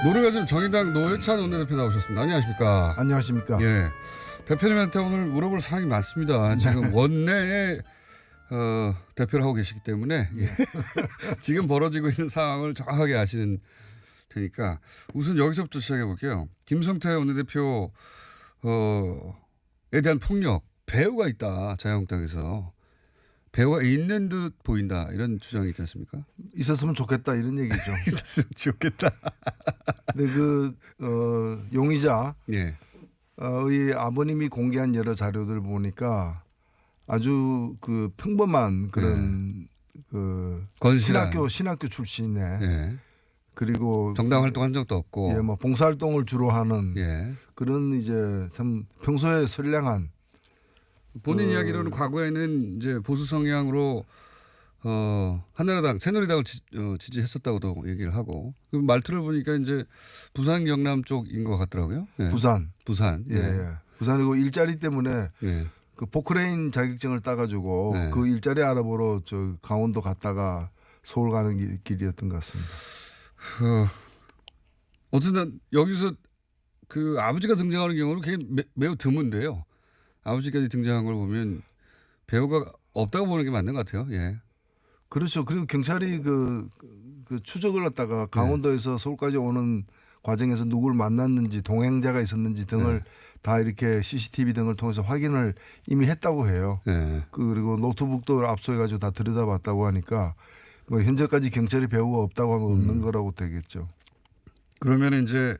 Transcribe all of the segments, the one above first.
노래가즘 정의당 노회찬 원내대표 나오셨습니다. 안녕하십니까? 안녕하십니까? 예, 대표님한테 오늘 물어볼 사항이 많습니다. 지금 원내에 대표를 하고 계시기 때문에 예. 지금 벌어지고 있는 상황을 정확하게 아시는 테니까 우선 여기서부터 시작해 볼게요. 김성태 원내대표에 대한 폭력, 배후가 있다. 자유한국당에서. 배후가 있는 듯 보인다. 이런 주장이 있지 않습니까? 있었으면 좋겠다 이런 얘기죠. 있었으면 좋겠다. 근데 용의자 예. 의 아버님이 공개한 여러 자료들 보니까 아주 그 평범한 그런 신학교 출신에 예. 그리고 정당 활동한 적도 없고 예, 뭐 봉사활동을 주로 하는 예. 그런 이제 참 평소에 선량한 본인 이야기로는 과거에는 이제 보수 성향으로 한나라당, 새누리당을 지지했었다고도 얘기를 하고 그 말투를 보니까 이제 부산 경남 쪽인 것 같더라고요. 예. 부산. 예. 예. 부산이고 일자리 때문에 예. 그 포크레인 자격증을 따가지고 네. 그 일자리 알아보러 저 강원도 갔다가 서울 가는 길이었던 것 같습니다. 어쨌든 여기서 그 아버지가 등장하는 경우는 그게 매우 드문데요. 아버지까지 등장한 걸 보면 배우가 없다고 보는 게 맞는 것 같아요. 예. 그렇죠. 그리고 경찰이 그 추적을 했다가 강원도에서 서울까지 오는 과정에서 누구를 만났는지 동행자가 있었는지 등을 다 이렇게 CCTV 등을 통해서 확인을 이미 했다고 해요. 그리고 노트북도 압수해가지고 다 들여다봤다고 하니까 뭐 현재까지 경찰이 배우가 없다고 하면 없는 거라고 되겠죠. 그러면 이제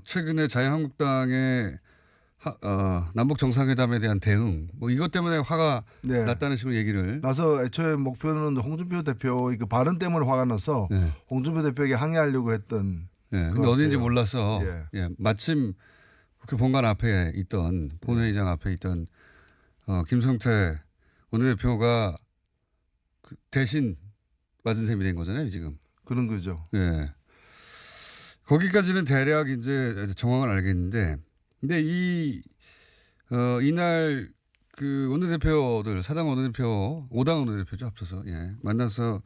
최근에 자유한국당의 남북 정상회담에 대한 대응 뭐 이것 때문에 화가 났다는 식으로 얘기를 나서 애초에 목표는 홍준표 대표의 그 발언 때문에 화가 나서 홍준표 대표에게 항의하려고 했던. 근데 어딘지 몰라서 마침 국회 본관 앞에 있던 본회의장 앞에 있던 김성태 원내대표가 대신 맞은 셈이 된 거잖아요 지금. 그런 거죠. 예. 거기까지는 대략 이제 정황을 알겠는데. 근데 이날 그 원내대표들, 4당 원내대표, 5당 원내대표죠, 합쳐서. 예. 만나서,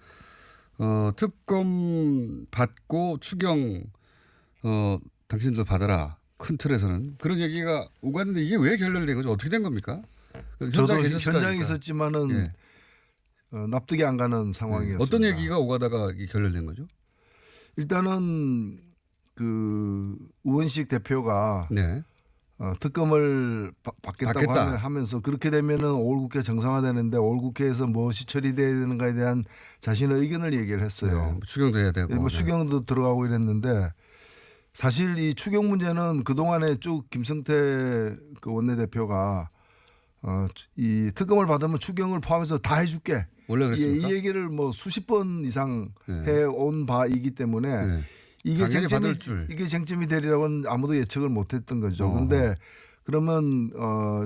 특검 받고 추경, 당신들 받아라. 큰 틀에서는. 그런 얘기가 오갔는데 이게 왜 결렬된 거죠? 어떻게 된 겁니까? 저도 현장에 있었지만은 납득이 안 가는 상황이었습니다. 어떤 얘기가 오가다가 이게 결렬된 거죠? 일단은 그 우원식 대표가 특검을 받겠다고 하면서 그렇게 되면은 올 국회 정상화되는데 올 국회에서 무엇이 처리돼야 되는가에 대한 자신의 의견을 얘기를 했어요. 추경도 해야 되고. 뭐 추경도 들어가고 이랬는데 사실 이 추경 문제는 그동안에 쭉 김성태 그 원내대표가 이 특검을 받으면 추경을 포함해서 다 해줄게. 원래 그랬습니까? 이 얘기를 뭐 수십 번 이상 해온 바이기 때문에 이게 쟁점이 되리라고는 아무도 예측을 못했던 거죠. 그런데 그러면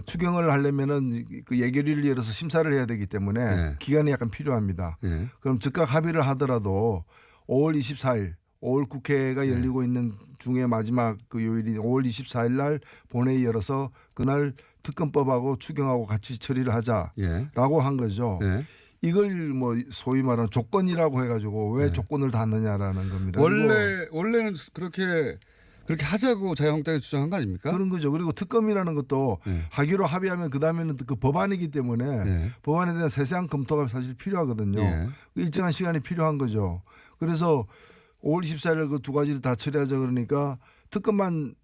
추경을 하려면은 그 예결위를 열어서 심사를 해야 되기 때문에 기간이 약간 필요합니다. 그럼 즉각 합의를 하더라도 5월 24일 5월 국회가 열리고 있는 중에 마지막 그 요일인 5월 24일 날 본회의 열어서 그날 특검법하고 추경하고 같이 처리를 하자라고 한 거죠. 이걸 뭐 소위 말하는 조건이라고 해가지고 왜 조건을 닫느냐라는 겁니다. 원래는 그렇게 하자고 자유한국당이 주장한 거 아닙니까? 그런 거죠. 그리고 특검이라는 것도 하기로 합의하면 그 다음에는 그 법안이기 때문에 법안에 대한 세세한 검토가 사실 필요하거든요. 일정한 시간이 필요한 거죠. 그래서 5월 24일 그 두 가지를 다 처리하자 그러니까 특검만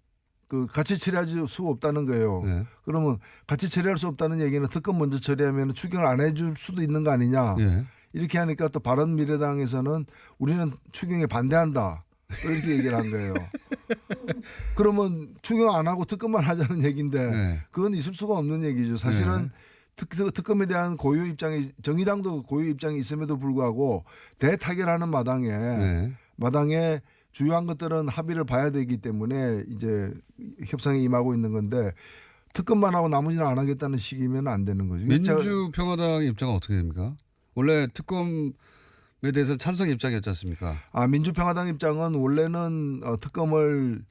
그 같이 처리할 수 없다는 거예요. 그러면 같이 처리할 수 없다는 얘기는 특검 먼저 처리하면 추경을 안 해줄 수도 있는 거 아니냐. 이렇게 하니까 또 바른미래당에서는 우리는 추경에 반대한다. 이렇게 얘기를 한 거예요. 그러면 추경 안 하고 특검만 하자는 얘기인데 그건 있을 수가 없는 얘기죠. 사실은 특검에 대한 고유 입장이 정의당도 고유 입장이 있음에도 불구하고 대타결하는 마당에 주요한 것들은 합의를 봐야 되기 때문에 이제 협상에 임하고 있는 건데 특검만 하고 나머지는 안 하겠다는 식이면 안 되는 거죠. 민주평화당의 입장은 어떻게 됩니까? 원래 특검에 대해서 찬성 입장이었지 않습니까? 민주평화당 입장은 원래는 특검을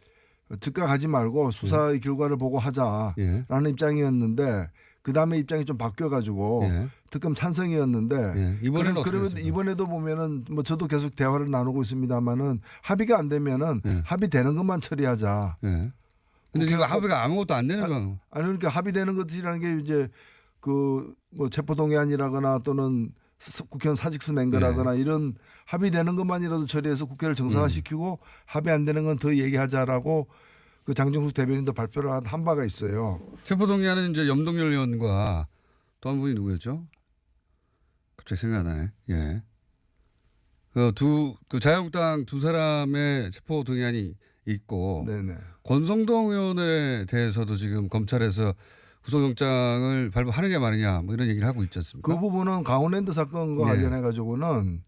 즉각 하지 말고 수사의 결과를 보고 하자라는 입장이었는데 그다음에 입장이 좀 바뀌어가지고 예. 특검 찬성이었는데 예. 이번에는 어떻게 그러면 됐습니까? 이번에도 보면은 뭐 저도 계속 대화를 나누고 있습니다만은 합의가 안 되면은 예. 합의되는 것만 처리하자. 예. 근데 지금 합의가 아무것도 안 되는 건 아니 그러니까 합의되는 것이라는 게 이제 그 뭐 체포동의안이라거나 또는 국회의원 사직서 낸 거라거나 이런 합의되는 것만이라도 처리해서 국회를 정상화시키고 합의 안 되는 건 더 얘기하자라고 그 장정숙 대변인도 발표를 한 바가 있어요. 체포동의안은 이제 염동열 의원과 또 한 분이 누구였죠? 갑자기 생각 안 나네. 예. 그 자유한국당 두 사람의 체포동의안이 있고 네네. 권성동 의원에 대해서도 지금 검찰에서 구속영장을 발부하느냐 마느냐 뭐 이런 얘기를 하고 있지 않습니까? 그 부분은 강원랜드 사건과 관련해 가지고는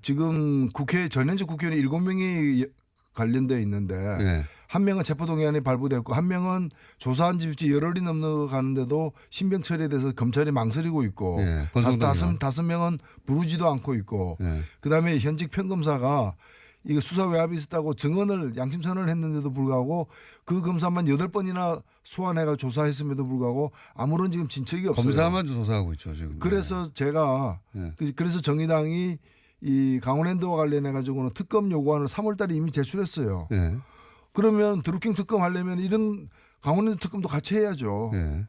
지금 전현직 국회의원이 7명이 관련돼 있는데 예. 한 명은 체포동의안이 발부됐고 한 명은 조사한 지 열흘이 넘어가는데도 신병 처리에 대해서 검찰이 망설이고 있고 예. 권성동 의원. 다섯 명은 부르지도 않고 있고 예. 그다음에 현직 평검사가 이게 수사 외압이 있었다고 증언을 양심 선언을 했는데도 불구하고 그 검사만 8번이나 소환해가 조사했음에도 불구하고 아무런 지금 진척이 없어요. 검사만 조사하고 있죠 지금. 그래서 제가 예. 그래서 정의당이 이 강원랜드와 관련해 가지고는 특검 요구안을 3월달에 이미 제출했어요. 예. 그러면 드루킹 특검 하려면 이런 강원랜드 특검도 같이 해야죠. 예.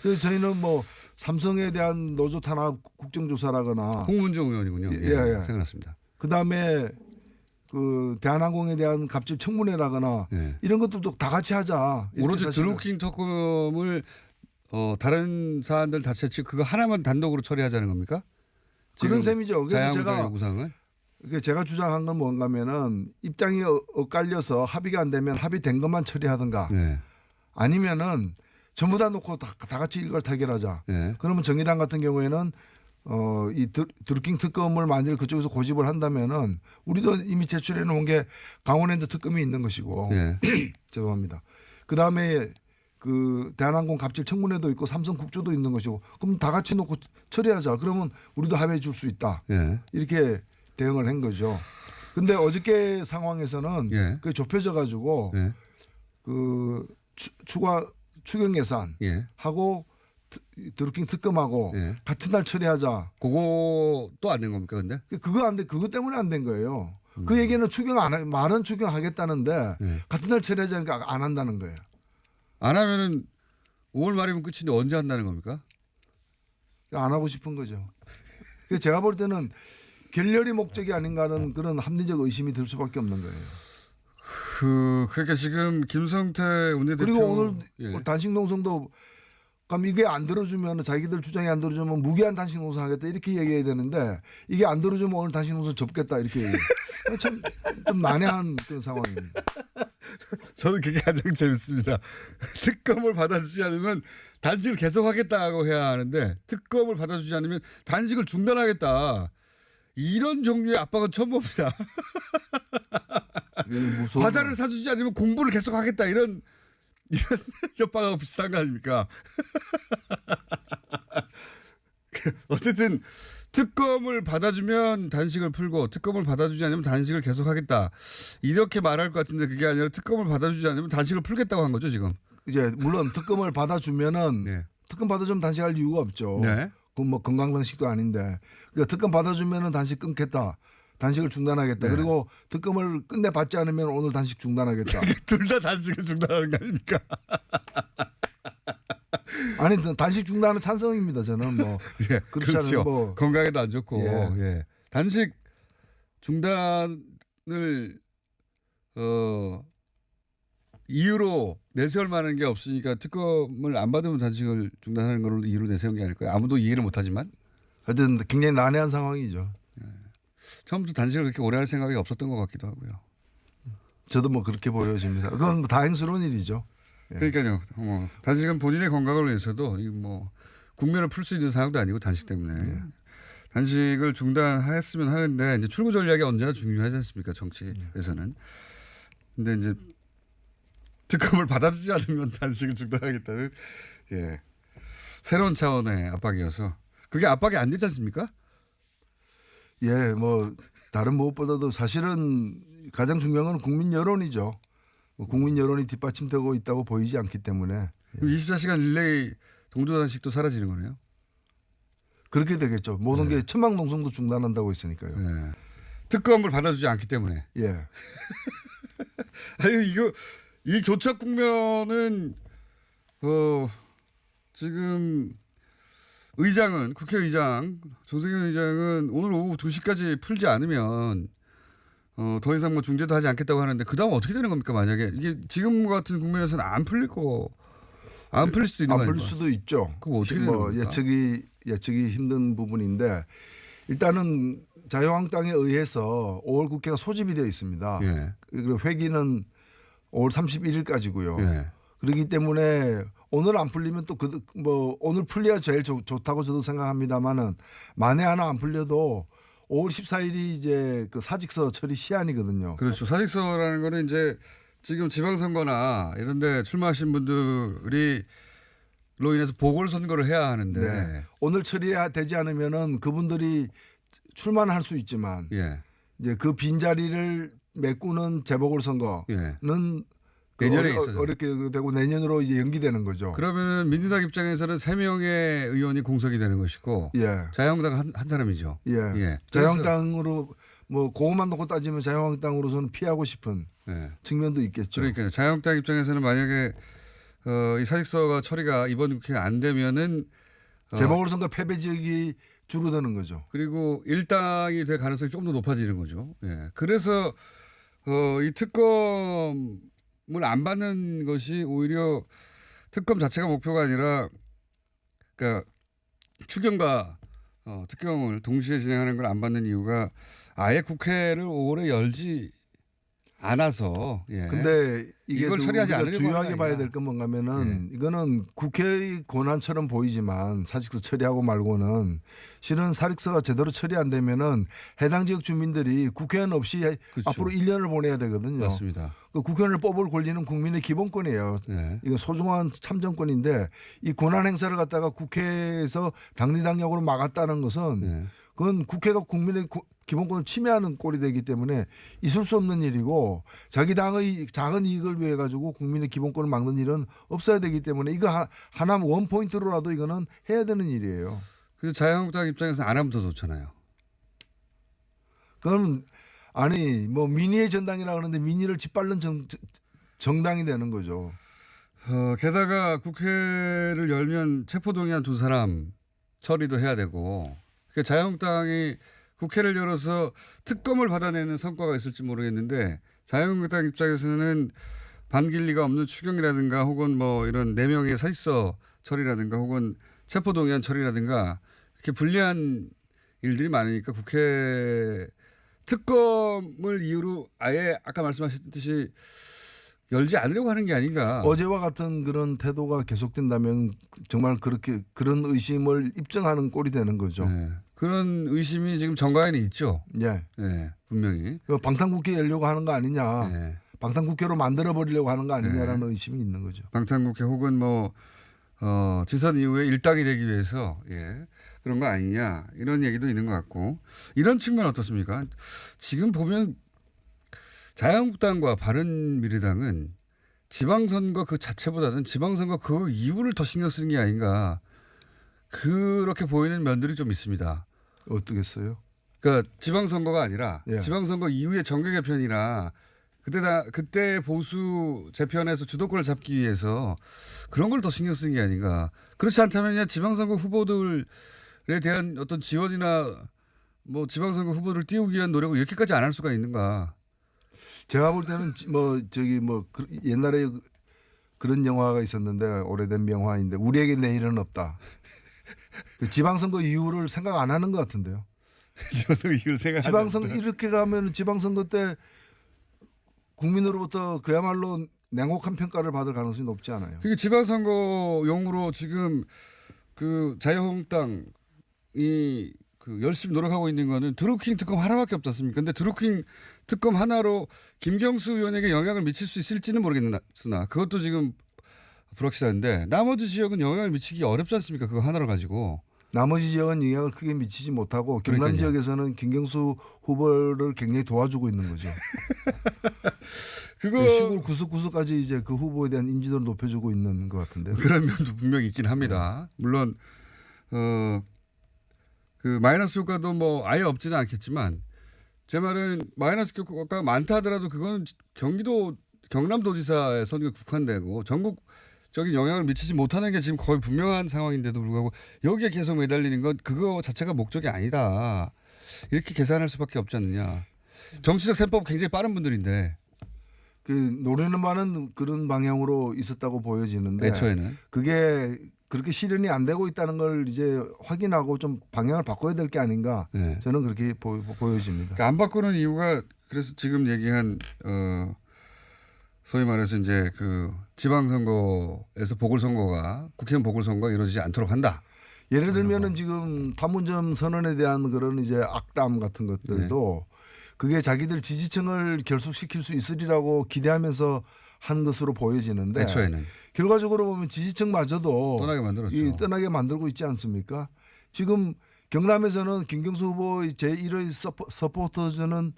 그래서 저희는 뭐 삼성에 대한 노조 탄압 국정조사라거나 홍문종 의원이군요. 예, 예. 예. 생각났습니다. 그다음에 그 대한항공에 대한 갑질 청문회라거나 예. 이런 것들도 다 같이 하자. 이렇게 오로지 사실은. 드루킹 특검을 다른 사안들 다 채취 그거 하나만 단독으로 처리하자는 겁니까? 그런 셈이죠. 그래서 자유한국당 요구사항을 제가 주장한 건 뭔가면은 입장이 엇갈려서 합의가 안 되면 합의된 것만 처리하든가 예. 아니면은 전부 다 놓고 다 같이 이걸 타결하자. 예. 그러면 정의당 같은 경우에는 이 드루킹 특검을 만일 그쪽에서 고집을 한다면은 우리도 이미 제출해 놓은 게 강원랜드 특검이 있는 것이고 예. 죄송합니다. 그 다음에 그 대한항공 갑질 청문회도 있고 삼성 국조도 있는 것이고 그럼 다 같이 놓고 처리하자. 그러면 우리도 합의해 줄 수 있다. 예. 이렇게 대응을 한 거죠. 근데 어저께 상황에서는 예. 그게 좁혀져 가지고 예. 그 추가 추경 예산 예. 하고 드루킹 특검하고 예. 같은 날 처리하자. 그거 또 안 된 겁니까 근데? 그거 안 돼. 그것 때문에 안 된 거예요. 그 얘기는 말은 추경하겠다는데 같은 날 처리하자니까 안 한다는 거예요. 안 하면은 5월 말이면 끝인데 언제 한다는 겁니까? 안 하고 싶은 거죠. 그래서 제가 볼 때는 결렬이 목적이 아닌가 하는 그런 합리적 의심이 들 수밖에 없는 거예요. 그러니까 지금 김성태 원내대표 그리고 오늘 예. 단식 농성도 그럼 이게 안 들어주면 자기들 주장이 안 들어주면 무기한 단식 농성 하겠다 이렇게 얘기해야 되는데 이게 안 들어주면 오늘 단식 농성 접겠다 이렇게 얘기해요. 참 좀 난해한 그런 상황입니다. 저는 그게 가장 재밌습니다. 특검을 받아주지 않으면 단식을 계속하겠다고 해야 하는데 특검을 받아주지 않으면 단식을 중단하겠다. 이런 종류의 압박은 처음 봅니다. 과자를 사주지 않으면 공부를 계속하겠다 이런 협박하고 비슷한 거 아닙니까? 어쨌든 특검을 받아주면 단식을 풀고 특검을 받아주지 않으면 단식을 계속하겠다 이렇게 말할 것 같은데 그게 아니라 특검을 받아주지 않으면 단식을 풀겠다고 한 거죠 지금. 이제 물론 특검을 받아주면은 네. 특검 받아주면 단식할 이유가 없죠. 네. 그건 뭐 건강단식도 아닌데 그러니까 특검 받아주면은 단식 끊겠다. 단식을 중단하겠다. 네. 그리고 특검을 끝내 받지 않으면 오늘 단식 중단하겠다. 둘 다 단식을 중단하는 거 아닙니까? 아니 단식 중단은 찬성입니다. 저는 뭐 예, 그렇지 그렇죠. 않으면 뭐 건강에도 안 좋고 예. 예. 단식 중단을 이유로 내세울 만한 게 없으니까 특검을 안 받으면 단식을 중단하는 걸 이유로 내세운 게 아닐까요? 아무도 이해를 못하지만 하여튼 굉장히 난해한 상황이죠. 처음부터 단식을 그렇게 오래 할 생각이 없었던 것 같기도 하고요. 저도 뭐 그렇게 보여집니다. 그건 뭐 다행스러운 일이죠. 예. 그러니까요. 단식은 본인의 건강을 위해서도 뭐 국면을 풀 수 있는 상황도 아니고 단식 때문에 예. 단식을 중단했으면 하는데 이제 출구 전략이 언제나 중요하지 않습니까? 정치에서는. 근데 이제 특검을 받아주지 않으면 단식을 중단하겠다는 예. 새로운 차원의 압박이어서 그게 압박이 안 되지 않습니까? 예, 뭐 다른 무엇보다도 사실은 가장 중요한 건 국민 여론이죠. 뭐 국민 여론이 뒷받침되고 있다고 보이지 않기 때문에. 24시간 릴레이 동조단식도 사라지는 거네요. 그렇게 되겠죠. 모든 게 천막농성도 중단한다고 했으니까요. 네. 특검을 받아주지 않기 때문에. 예. 아니 이 교착 국면은 지금 의장은 국회의장 정세균 의장은 오늘 오후 2시까지 풀지 않으면 더 이상 뭐 중재도 하지 않겠다고 하는데 그 다음 어떻게 되는 겁니까? 만약에 이게 지금 같은 국면에서는 안 풀릴 수도 있는 거 아닙니까? 안 풀릴 수도 있죠. 그럼 어떻게 되는 겁니까? 예측이 힘든 부분인데 일단은 자유한국당에 의해서 5월 국회가 소집이 되어 있습니다. 예. 그리고 회기는 5월 31일까지고요. 예. 그렇기 때문에 오늘 안 풀리면 또 오늘 풀려야 제일 좋다고 저도 생각합니다만은 만에 하나 안 풀려도 5월 14일이 이제 그 사직서 처리 시한이거든요. 그렇죠. 사직서라는 거는 이제 지금 지방선거나 이런 데 출마하신 분들이 로 인해서 보궐선거를 해야 하는데 네. 오늘 처리되지 않으면은 그분들이 출마는 할 수 있지만 예. 이제 그 빈자리를 메꾸는 재보궐선거는 예. 내년에 있어요. 어렵게 되고 내년으로 이제 연기되는 거죠. 그러면 민주당 입장에서는 3명의 의원이 공석이 되는 것이고 예. 자유한국당 한 사람이죠. 예. 예. 자유한국당으로 뭐 그것만 놓고 따지면 자유한국당으로서는 피하고 싶은 측면도 있겠죠. 그러니까요. 자유한국당 입장에서는 만약에 이 사직서가 처리가 이번 국회가 안 되면은 재보궐선거 패배 지역이 줄어드는 거죠. 그리고 일당이 될 가능성이 조금 더 높아지는 거죠. 예. 그래서 이 특검을 안 받는 것이 오히려 특검 자체가 목표가 아니라 그러니까 추경과 특경을 동시에 진행하는 걸 안 받는 이유가 아예 국회를 5월에 열지 않아서. 예. 근데 이게 이걸 처리하지 않으려고 중요하게 봐야 될 건 뭔가면은 이거는 국회의 권한처럼 보이지만 사직서 처리하고 말고는 실은 사직서가 제대로 처리 안 되면은 해당 지역 주민들이 국회의원 없이 그렇죠. 앞으로 1년을 보내야 되거든요. 맞습니다. 그 국회의원을 뽑을 권리는 국민의 기본권이에요. 이건 소중한 참정권인데 이 권한 행사를 갖다가 국회에서 당리당략으로 막았다는 것은 그건 국회가 국민의 기본권을 침해하는 꼴이 되기 때문에 있을 수 없는 일이고 자기 당의 작은 이익을 위해 가지고 국민의 기본권을 막는 일은 없어야 되기 때문에 이거 하나 원 포인트로라도 이거는 해야 되는 일이에요. 그래서 자유한국당 입장에서 안 하면 더 좋잖아요. 그럼 아니 뭐 민의의 전당이라 그러는데 민의를 짓밟는 정당이 되는 거죠. 게다가 국회를 열면 체포동의안 2사람 처리도 해야 되고 그러니까 자유한국당이 국회를 열어서 특검을 받아내는 성과가 있을지 모르겠는데 자유한국당 입장에서는 반길리가 없는 추경이라든가 혹은 뭐 이런 4명의 사직서 처리라든가 혹은 체포동의안 처리라든가 이렇게 불리한 일들이 많으니까 국회 특검을 이유로 아예 아까 말씀하셨듯이 열지 않으려고 하는 게 아닌가. 어제와 같은 그런 태도가 계속된다면 정말 그런 의심을 입증하는 꼴이 되는 거죠. 네. 그런 의심이 지금 정가에는 있죠. 예. 네, 분명히. 방탄국회 열려고 하는 거 아니냐. 방탄국회로 만들어버리려고 하는 거 아니냐라는 의심이 있는 거죠. 방탄국회 혹은 뭐 지선 이후에 일당이 되기 위해서 그런 거 아니냐 이런 얘기도 있는 것 같고 이런 측면 어떻습니까? 지금 보면 자유한국당과 바른미래당은 지방선거 그 자체보다는 지방선거 그 이후를 더 신경 쓰는 게 아닌가 그렇게 보이는 면들이 좀 있습니다. 어떻겠어요? 그러니까 지방선거가 아니라 지방선거 이후의 정계 개편이나 그때 보수 재편에서 주도권을 잡기 위해서 그런 걸 더 신경 쓰는 게 아닌가. 그렇지 않다면 지방선거 후보들에 대한 어떤 지원이나 뭐 지방선거 후보를 띄우기 위한 노력을 이렇게까지 안 할 수가 있는가. 제가 볼 때는 옛날에 그런 영화가 있었는데 오래된 명화인데 우리에게 내일은 없다. 그 지방선거 이후를 생각 안 하는 것 같은데요. 지방선거 이후를 지방선거 이렇게 가면 지방선거 때 국민으로부터 그야말로 냉혹한 평가를 받을 가능성이 높지 않아요. 그게 지방선거용으로 지금 그 자유한국당이 열심히 노력하고 있는 거는 드루킹 특검 하나밖에 없지 않습니까? 근데 드루킹 특검 하나로 김경수 의원에게 영향을 미칠 수 있을지는 모르겠으나 그것도 지금 불확실한데 나머지 지역은 영향을 미치기 어렵지 않습니까? 그거 하나를 가지고. 나머지 지역은 영향을 크게 미치지 못하고 경남 그러니까요. 지역에서는 김경수 후보를 굉장히 도와주고 있는 거죠. 그거 시골 구석구석까지 이제 그 후보에 대한 인지도를 높여주고 있는 것 같은데요. 그런 면도 분명히 있긴 합니다. 물론 그 마이너스 효과도 뭐 아예 없지는 않겠지만 제 말은 마이너스 효과가 많다 하더라도 그건 경기도 경남도지사의 선거에 국한되고 전국적인 영향을 미치지 못하는 게 지금 거의 분명한 상황인데도 불구하고 여기에 계속 매달리는 건 그거 자체가 목적이 아니다. 이렇게 계산할 수밖에 없지 않느냐. 정치적 셈법 굉장히 빠른 분들인데. 그 노리는 바는 그런 방향으로 있었다고 보여지는데 애초에는. 그게 그렇게 실현이 안 되고 있다는 걸 이제 확인하고 좀 방향을 바꿔야 될 게 아닌가 네. 저는 그렇게 보여집니다. 그러니까 안 바꾸는 이유가 그래서 지금 얘기한 소위 말해서 이제 그 지방선거에서 보궐선거가 국회의원 보궐선거가 이루어지지 않도록 한다. 예를 들면은 지금 판문점 선언에 대한 그런 이제 악담 같은 것들도 그게 자기들 지지층을 결속시킬 수 있으리라고 기대하면서 한 것으로 보여지는데 애초에는. 결과적으로 보면 지지층마저도 떠나게 만들었죠. 떠나게 만들고 있지 않습니까? 지금 경남에서는 김경수 후보 제1의 서포터즈는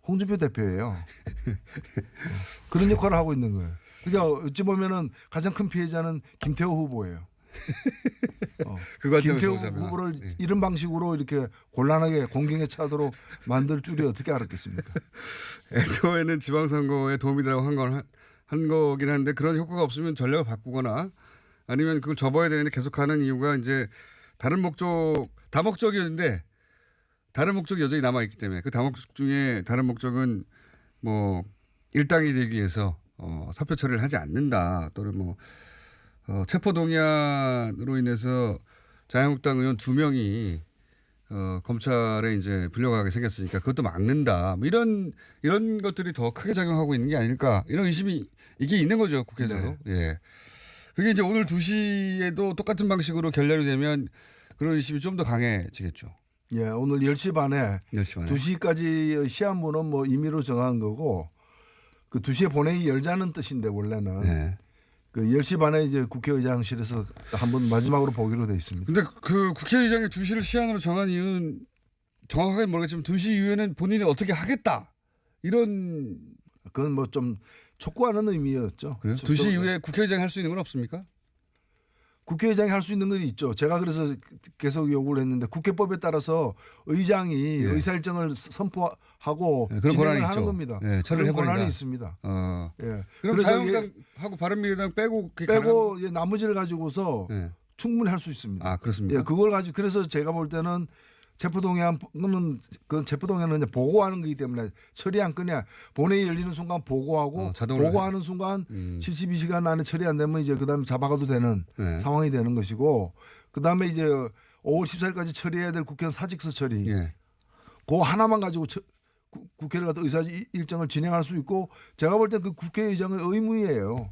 홍준표 대표예요. 그런 역할을 하고 있는 거예요. 그러니까 어찌 보면은 가장 큰 피해자는 김태호 후보예요. 그 김태호 후보를 네. 이런 방식으로 이렇게 곤란하게 공경에 차도록 만들 줄이 어떻게 알았겠습니까? 애초에는 지방선거에 도움이 되라고 한 거긴 한데 그런 효과가 없으면 전략을 바꾸거나 아니면 그걸 접어야 되는데 계속하는 이유가 이제 다른 목적 다목적이었는데 다른 목적이 여전히 남아있기 때문에 그 다목적 중에 다른 목적은 뭐 일당이 되기 위해서 사표 처리를 하지 않는다 또는 뭐 체포동의안으로 인해서 자유한국당 의원 2명이 검찰에 이제 불려가게 생겼으니까 그것도 막는다. 뭐 이런 것들이 더 크게 작용하고 있는 게 아닐까 이런 의심이 이게 있는 거죠 국회에서도. 네. 예. 그게 이제 오늘 2시에도 똑같은 방식으로 결렬이 되면 그런 의심이 좀 더 강해지겠죠. 예, 오늘 10시 반에 2시까지 시한부는 뭐 임의로 정한 거고 그 2시에 본회의 열자는 뜻인데 원래는. 네. 그 10시 반에 이제 국회의장실에서 한번 마지막으로 보기로 돼 있습니다. 근데 그 국회의장이 2시를 시한으로 정한 이유는 정확하게 모르겠지만 2시 이후에는 본인이 어떻게 하겠다. 이런. 그건 뭐 좀 촉구하는 의미였죠. 그래요? 2시 이후에 국회의장이 할 수 있는 건 없습니까? 국회의장이 할 수 있는 건 있죠. 제가 그래서 계속 요구를 했는데 국회법에 따라서 의장이 예. 의사일정을 선포하고 예, 그런 진행을 하는 있죠. 겁니다. 예, 그런 권한이 있습니다. 예. 그럼 자유한국당하고 바른미래당 빼고 나머지를 가지고서 예. 충분히 할 수 있습니다. 아 그렇습니까? 예, 그걸 가지고 그래서 제가 볼 때는 체포동의안은 그 체포동의안은 이제 보고하는 거기 때문에 처리 안 끄냐 본회의 열리는 순간 보고하고 보고하는 순간 72시간 안에 처리 안 되면 이제 그다음에 잡아가도 되는 상황이 되는 것이고 그다음에 이제 5월 14일까지 처리해야 될 국회의원 사직서 처리 그 하나만 가지고 국회를 갖다 의사 일정을 진행할 수 있고 제가 볼 때 그 국회의장의 의무예요.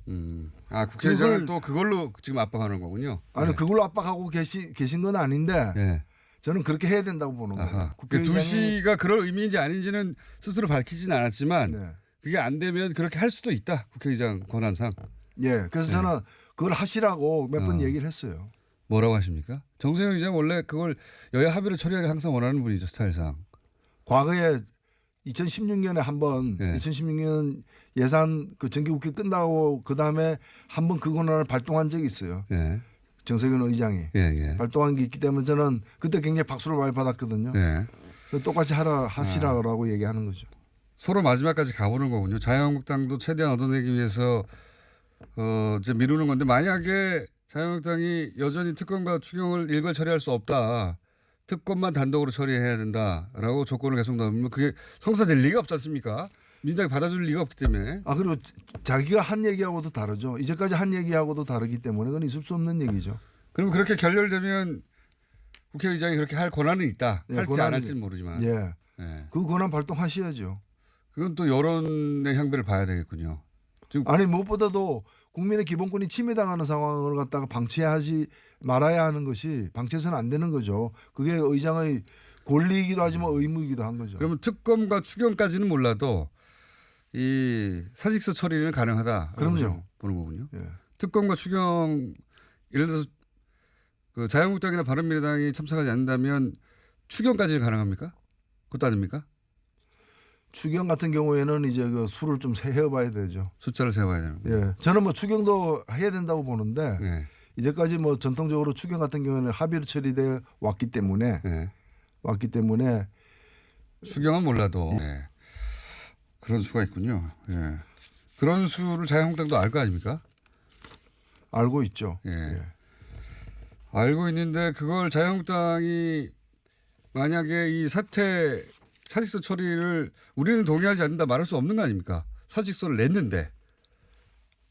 아 국회의장을 또 그걸로 지금 압박하는 거군요. 아니 그걸로 압박하고 계신 건 아닌데. 저는 그렇게 해야 된다고 보는 거예요. 국회의장이 2시가 그런 의미인지 아닌지는 스스로 밝히지는 않았지만 그게 안 되면 그렇게 할 수도 있다. 국회의장 권한상. 예. 그래서 저는 그걸 하시라고 몇 번 얘기를 했어요. 뭐라고 하십니까? 정세영 의장 원래 그걸 여야 합의를 처리하기 항상 원하는 분이죠. 스타일상. 과거에 2016년에 한번 2016년 예산 그 정기국회 끝나고 그다음에 한번 그 권한을 발동한 적이 있어요. 정세균 의장이 발동한 게 있기 때문에 저는 그때 굉장히 박수를 많이 받았거든요. 똑같이 하시라고 얘기하는 거죠. 서로 마지막까지 가보는 거군요. 자유한국당도 최대한 얻어내기 위해서 이제 미루는 건데 만약에 자유한국당이 여전히 특검과 추경을 일괄 처리할 수 없다. 특검만 단독으로 처리해야 된다라고 조건을 계속 넣으면 그게 성사될 리가 없지 않습니까? 민주당이 받아줄 리가 없기 때문에. 아 그리고 자기가 한 얘기하고도 다르죠. 이제까지 한 얘기하고도 다르기 때문에 그건 있을 수 없는 얘기죠. 그럼 그렇게 결렬되면 국회의장이 그렇게 할 권한은 있다. 할지 안 할지는 모르지만. 그 권한 발동하셔야죠. 그건 또 여론의 향배를 봐야 되겠군요. 지금 아니 무엇보다도 국민의 기본권이 침해당하는 상황을 갖다가 방치하지 말아야 하는 것이 방치해서는 안 되는 거죠. 그게 의장의 권리이기도 하지만 의무이기도 한 거죠. 그러면 특검과 추경까지는 몰라도 이 사직서 처리는 가능하다. 그럼요. 보는 거군요. 특검과 추경 예를 들어서 그 자유한국당이나 바른미래당이 참석하지 않는다면 추경까지는 가능합니까? 그것도 아닙니까? 추경 같은 경우에는 이제 그 수를 좀 세어봐야 되죠. 숫자를 세봐야 되는 거예요. 예, 저는 뭐 추경도 해야 된다고 보는데 네. 이제까지 뭐 전통적으로 추경 같은 경우에는 합의로 처리돼 왔기 때문에 네. 추경은 몰라도 네. 그런 수가 있군요. 예. 그런 수를 자유한국당도 알 거 아닙니까? 알고 있죠. 예. 예. 알고 있는데 그걸 자유한국당이 만약에 이 사직서 처리를 우리는 동의하지 않는다 말할 수 없는 거 아닙니까? 사직서를 냈는데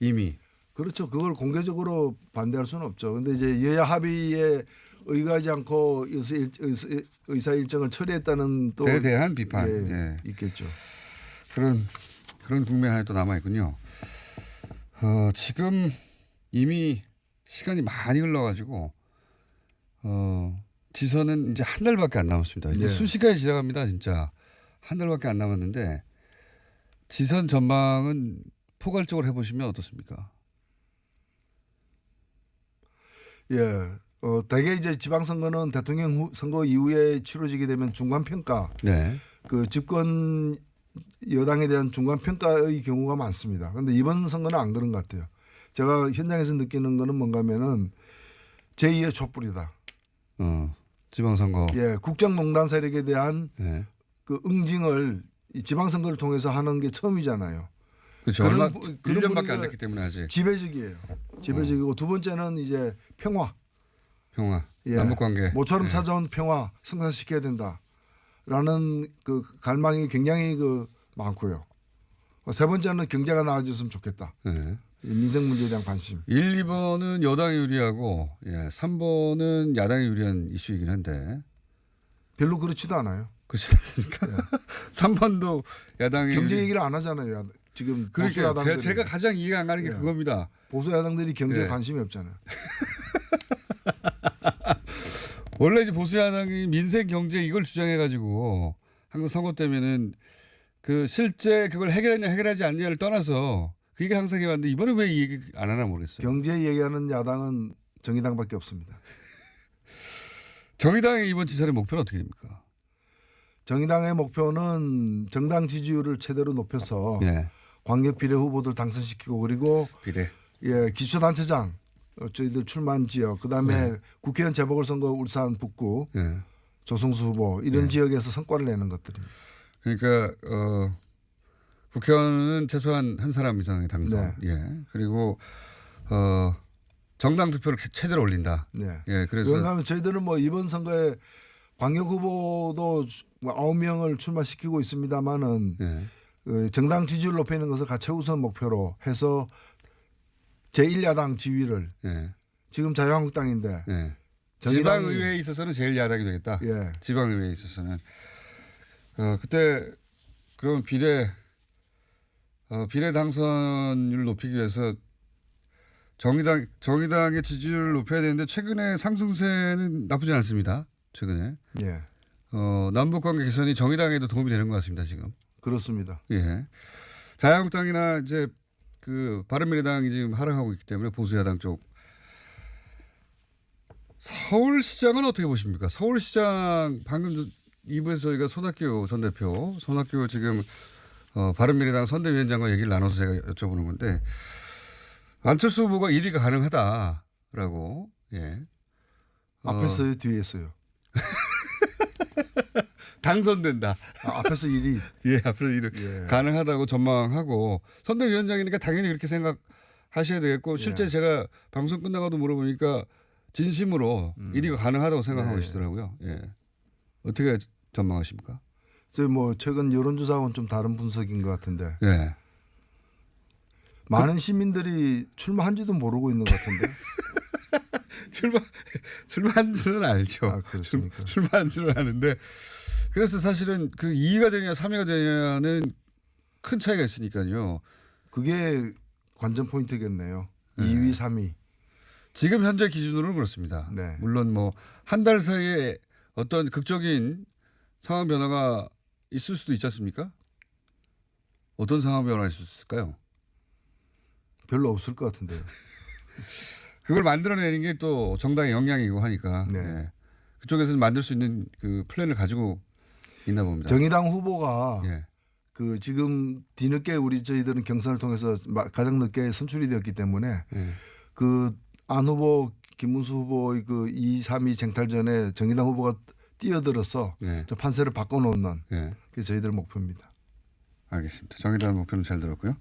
이미. 그렇죠. 그걸 공개적으로 반대할 수는 없죠. 그런데 이제 여야 합의에 의거하지 않고 의사 일정을 처리했다는 또 에 대한 비판 예. 있겠죠. 그런 국면 하나 또 남아 있군요. 지금 이미 시간이 많이 흘러가지고 지선은 이제 한 달밖에 안 남았습니다. 이제 예. 수시간이 지나갑니다. 진짜 한 달밖에 안 남았는데 지선 전망은 포괄적으로 해보시면 어떻습니까? 예. 대개 이제 지방선거는 대통령 선거 이후에 치러지게 되면 중간평가, 네. 그 집권 여당에 대한 중간평가의 경우가 많습니다. 그런데 이번 선거는 안 그런 것 같아요. 제가 현장에서 느끼는 거는 뭔가 하면은 제2의 촛불이다. 지방선거. 예. 국정농단 세력에 대한 네. 그 응징을 이 지방선거를 통해서 하는 게 처음이잖아요. 그렇죠. 그런 얼마 그런 1년밖에 분위기가 안 됐기 때문에 아직. 지배적이에요. 지배적이고 두 번째는 이제 평화. 예. 남북관계. 모처럼 예. 찾아온 평화 성사시켜야 된다라는 그 갈망이 굉장히 그 많고요. 세 번째는 경제가 나아졌으면 좋겠다. 예. 민생 문제에 대한 관심. 1, 2번은 여당이 유리하고 3번은 야당이 유리한 이슈이긴 한데 별로 그렇지도 않아요. 그렇지 않습니까? 예. 3번도 야당이 경제 얘기를 안 하잖아요. 지금 보수 그러니까 야당들이. 제가 가장 이해가 안 가는 게 예. 그겁니다. 보수 야당들이 경제에 예. 관심이 없잖아요. 원래 이제 보수 야당이 민생 경제 이걸 주장해 가지고 항상 선거 때면은 그 실제 그걸 해결했냐 해결하지 않냐를 떠나서 그 얘기 항상 해왔는데 이번에 왜 이 얘기 안 하나 모르겠어요. 경제 얘기하는 야당은 정의당밖에 없습니다. 정의당의 이번 지선의 목표는 어떻게 됩니까? 정의당의 목표는 정당 지지율을 최대로 높여서 예. 광역 비례 후보들 당선시키고 그리고 비례. 예, 기초단체장 저희들 출마한 지역 그다음에 국회의원 재보궐선거 울산 북구 예. 조승수 후보 이런 지역에서 성과를 내는 것들입니다. 그러니까 국회의원은 최소한 한 사람 이상의 당선. 네. 예. 그리고 정당 득표를 최대로 올린다. 네. 예. 그래서 왜냐하면 저희들은 뭐 이번 선거에 광역 후보도 9명을 출마시키고 있습니다만은 예. 그 정당 지지율 높이는 것을 최우선 목표로 해서 제1야당 지위를 예. 지금 자유한국당인데 예. 정의당이- 지방의회에 있어서는 제일 야당이 되겠다. 예. 지방의회에 있어서는 그때 그럼 비례 당선율을 높이기 위해서 정의당의 지지율을 높여야 되는데 최근에 상승세는 나쁘지 않습니다. 최근에 예. 남북관계 개선이 정의당에도 도움이 되는 것 같습니다. 지금. 그렇습니다. 예. 자유한국당이나 이제 그 바른미래당이 지금 하락하고 있기 때문에 보수야당 쪽. 서울시장은 어떻게 보십니까? 서울시장 방금 2부에서 저희가 손학규 전 대표, 손학규 지금 바른미래당 선대위원장과 얘기를 나눠서 제가 여쭤보는 건데 안철수 후보가 1위가 가능하다라고. 예. 앞에서요, 뒤에서요. 당선된다. 앞에서 1위. 예, 앞으로 예. 가능하다고 전망하고 선대위원장이니까 당연히 그렇게 생각하셔야 되겠고 실제 제가 방송 끝나고도 물어보니까 진심으로 1위가 가능하다고 생각하고 계시더라고요. 예. 어떻게 전망하십니까? 뭐 최근 여론조사하고는 좀 다른 분석인 것 같은데 예. 많은 시민들이 출마한지도 모르고 있는 것 같은데. 출마한 줄은 알죠. 아, 그렇습니까? 출마한 줄은 아는데 그래서 사실은 그 2위가 되느냐 3위가 되느냐는 큰 차이가 있으니까요. 그게 관전 포인트겠네요. 2위, 3위. 지금 현재 기준으로는 그렇습니다. 네. 물론 뭐 한 달 사이에 어떤 극적인 상황 변화가 있을 수도 있지 않습니까? 어떤 상황 변화가 있을 수 있을까요? 별로 없을 것 같은데요. 그걸 만들어내는 게 또 정당의 역량이고 하니까 네. 예. 그쪽에서는 만들 수 있는 그 플랜을 가지고 있나 봅니다. 정의당 후보가 예. 그 지금 뒤늦게 저희들은 경선을 통해서 가장 늦게 선출이 되었기 때문에 그 안 후보 김문수 후보의 그 2, 3위 쟁탈전에 정의당 후보가 뛰어들어서 좀 판세를 바꿔놓는 그게 저희들 목표입니다. 알겠습니다. 정의당 목표는 잘 들었고요.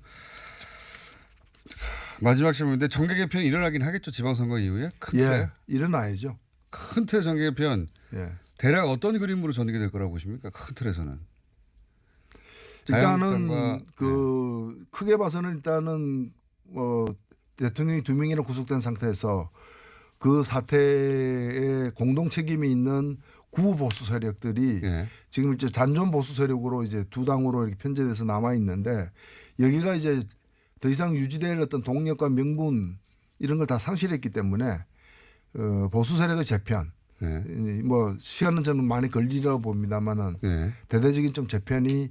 마지막 질문인데 정계 개편이 일어나긴 하겠죠. 지방선거 이후에 큰 틀에. 일어나야죠. 큰 틀의 정계 개편. 대략 어떤 그림으로 전개될 거라고 보십니까? 큰 틀에서는. 일단은 그 크게 봐서는 일단은 대통령이 2명이나 구속된 상태에서 그 사태에 공동 책임이 있는 구보수 세력들이 지금 이제 잔존 보수 세력으로 이제 두 당으로 이렇게 편제돼서 남아 있는데 여기가 이제 더 이상 유지될 어떤 동력과 명분 이런 걸 다 상실했기 때문에 보수 세력의 재편 뭐 시간은 저는 많이 걸리라고 봅니다만은 대대적인 좀 재편이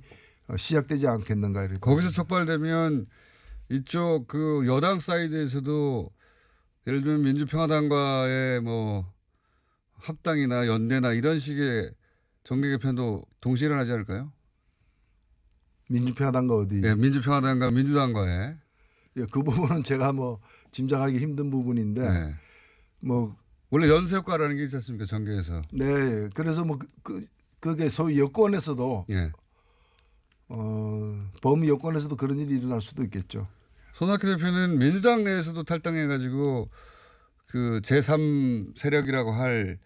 시작되지 않겠는가 이렇게. 거기서 촉발되면 이쪽 그 여당 사이드에서도 예를 들면 민주평화당과의 뭐 합당이나 연대나 이런 식의 정계 개편도 동시에 일어나지 않을까요? 민주평화당과 어디? 예, 민주평화당과 민주당과의. 예, 그 부분은 제가 뭐 짐작하기 힘든 부분인데 뭐 원래 연쇄 효과라는 게 있지 않습니까? 정계에서. 네, 그래서 뭐 그게 소위 여권에서도 범 여권에서도 그런 일이 일어날 수도 있겠죠. 손학규 대표는 민주당 내에서도 탈당해가지고 그 제3 세력이라고 할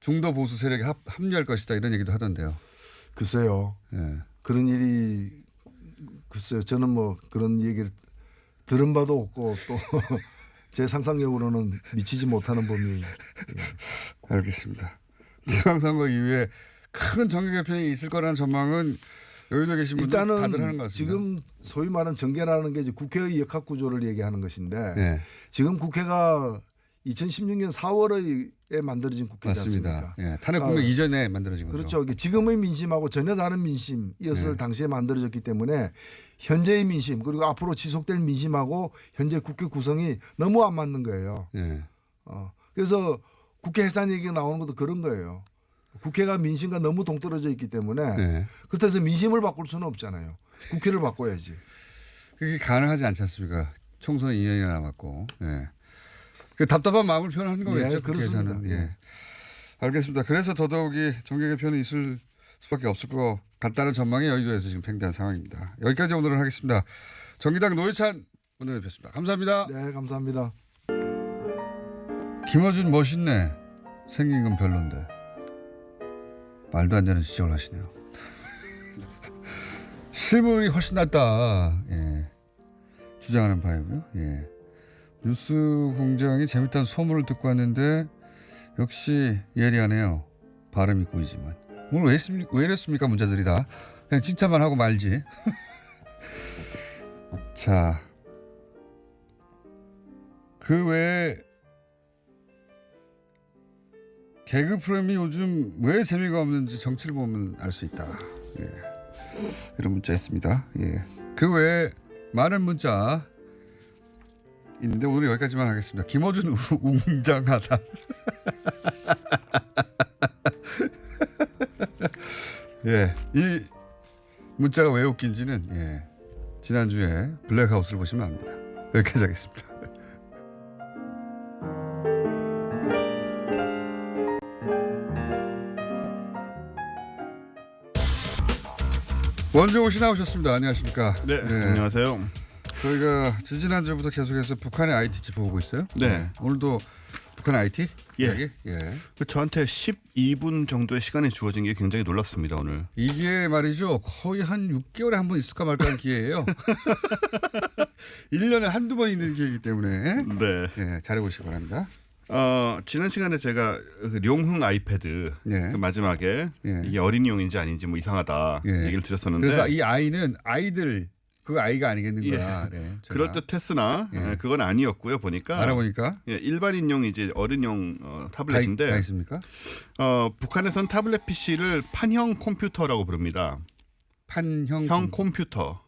중도 보수 세력에 합류할 것이다 이런 얘기도 하던데요. 글쎄요. 그런 일이 글쎄요. 저는 뭐 그런 얘기를 들은 바도 없고 또 제 상상력으로는 미치지 못하는 범위. 알겠습니다. 지방선거 이후에 큰 정계 개편이 있을 거라는 전망은 여기도 계신 분들 다들 하는 것 같습니다. 지금 소위 말하는 정계라는 게 이제 국회의 역학 구조를 얘기하는 것인데 지금 국회가 2016년 4월에 만들어진 국회지 않습니까? 맞습니다. 탄핵 국면 이전에 만들어진 거죠. 그렇죠. 지금의 민심하고 전혀 다른 민심이었을 당시에 만들어졌기 때문에 현재의 민심 그리고 앞으로 지속될 민심하고 현재 국회 구성이 너무 안 맞는 거예요. 그래서 국회 해산 얘기가 나오는 것도 그런 거예요. 국회가 민심과 너무 동떨어져 있기 때문에 그렇다고 해서 민심을 바꿀 수는 없잖아요. 국회를 바꿔야지. 그게 가능하지 않지 않습니까? 총선 2년이나 남았고. 그 답답한 마음을 표현하는 거겠죠. 그렇습니다. 알겠습니다. 그래서 더더욱이 정계 개편이 있을 수밖에 없을 것 같다는 전망이 여의도에서 지금 팽배한 상황입니다. 여기까지 오늘은 하겠습니다. 정의당 노회찬 원내대표였습니다. 감사합니다. 네, 감사합니다. 김어준 멋있네. 생긴 건 별론데. 말도 안 되는 지적을 하시네요. 실물이 훨씬 낫다. 주장하는 바이고요. 뉴스 공장이 재밌다는 소문을 듣고 왔는데 역시 예리하네요. 발음이 꼬이지만. 오늘 왜 이랬습니까? 문자들이 다. 그냥 칭찬만 하고 말지. 자, 그 외에 개그 프로그램이 요즘 왜 재미가 없는지 정치를 보면 알 수 있다. 이런 문자 있습니다. 그 외에 많은 문자 있는데 오늘 여기까지만 하겠습니다. 김어준 웅장하다. 이 문자가 왜 웃긴지는 지난주에 블랙하우스를 보시면 압니다. 여기까지 하겠습니다. 원종우 씨 나오셨습니다. 안녕하십니까? 네, 안녕하세요. 저희가 지난주부터 계속해서 북한의 IT 짚어보고 있어요. 오늘도 북한 IT? 저한테 12분 정도의 시간이 주어진 게 굉장히 놀랍습니다. 오늘. 이게 말이죠. 거의 한 6개월에 한 번 있을까 말까 하는 기회예요. 1년에 한두 번 있는 기회이기 때문에 잘해보시기 바랍니다. 지난 시간에 제가 그 룡흥 아이패드 그 마지막에 이게 어린이용인지 아닌지 뭐 이상하다 얘기를 드렸었는데 그래서 이 아이는 아이들 그 아이가 아니겠는가. 그럴 듯했으나 그건 아니었고요. 보니까 알아보니까 일반인용 이제 어른용 타블렛인데 다 있습니까? 북한에선 타블렛 PC를 판형 컴퓨터라고 부릅니다. 판형 컴퓨터.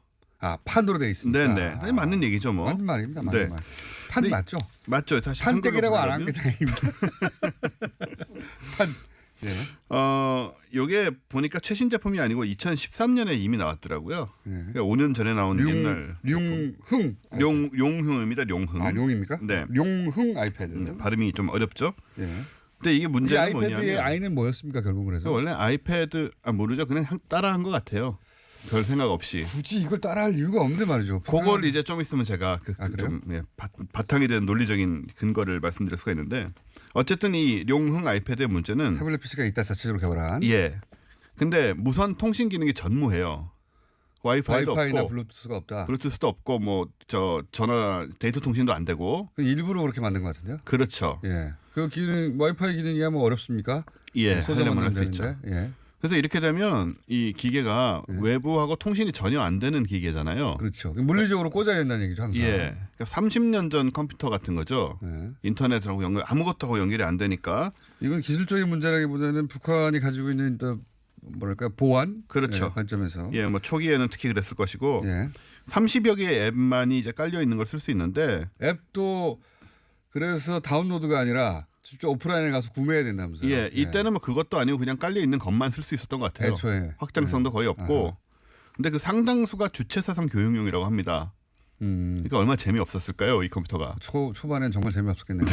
판으로 돼 있습니다. 네네. 맞는 얘기죠, 뭐. 맞는 말입니다. 맞는 말. 판 맞죠? 맞죠. 다시 판때기라고 안 한 게 다행입니다. 예. 요게 보니까 최신 제품이 아니고 2013년에 이미 나왔더라고요. 예. 그러니까 5년 전에 나온 옛날 용흥입니다. 용흥. 아, 용입니까? 네. 용흥 아이패드. 발음이 좀 어렵죠. 예. 근데 이게 문제는 아이패드의 뭐냐면 아이는 뭐였습니까 결국 그래서? 원래 아이패드 모르죠. 그냥 따라한 것 같아요. 별 생각 없이. 굳이 이걸 따라할 이유가 없는데 말이죠. 그걸 이제 좀 있으면 제가 좀 바탕이 되는 논리적인 근거를 말씀드릴 수가 있는데 어쨌든 이 용흥 아이패드의 문제는 태블릿 PC가 이따 자체적으로 개발한. 예. 근데 무선 통신 기능이 전무해요. 와이파이나 없고, 블루투스가 없다. 블루투스도 없고 뭐 전화 데이터 통신도 안 되고. 일부러 그렇게 만든 것 같은데요. 그렇죠. 예. 그 기능 와이파이 기능이야 뭐 어렵습니까? 예. 소정만 할 수 있죠. 예. 그래서 이렇게 되면 이 기계가 외부하고 통신이 전혀 안 되는 기계잖아요. 그렇죠. 물리적으로 꽂아야 된다는 얘기죠 항상. 예. 그러니까 30년 전 컴퓨터 같은 거죠. 예. 인터넷하고 아무것도 하고 연결이 안 되니까. 이건 기술적인 문제라기보다는 북한이 가지고 있는 뭐랄까 보안 그렇죠. 예, 관점에서. 예, 뭐 초기에는 특히 그랬을 것이고 예. 30여 개의 앱만이 이제 깔려 있는 걸 쓸 수 있는데 앱도 그래서 다운로드가 아니라 직접 오프라인에 가서 구매해야 된다면서요. 예, 이때는 뭐 그것도 아니고 그냥 깔려 있는 것만 쓸 수 있었던 것 같아요. 애초에. 확장성도 거의 없고. 아하. 근데 그 상당수가 주체사상 교육용이라고 합니다. 그러니까 얼마나 재미없었을까요, 이 컴퓨터가. 초반엔 정말 재미없었겠네요.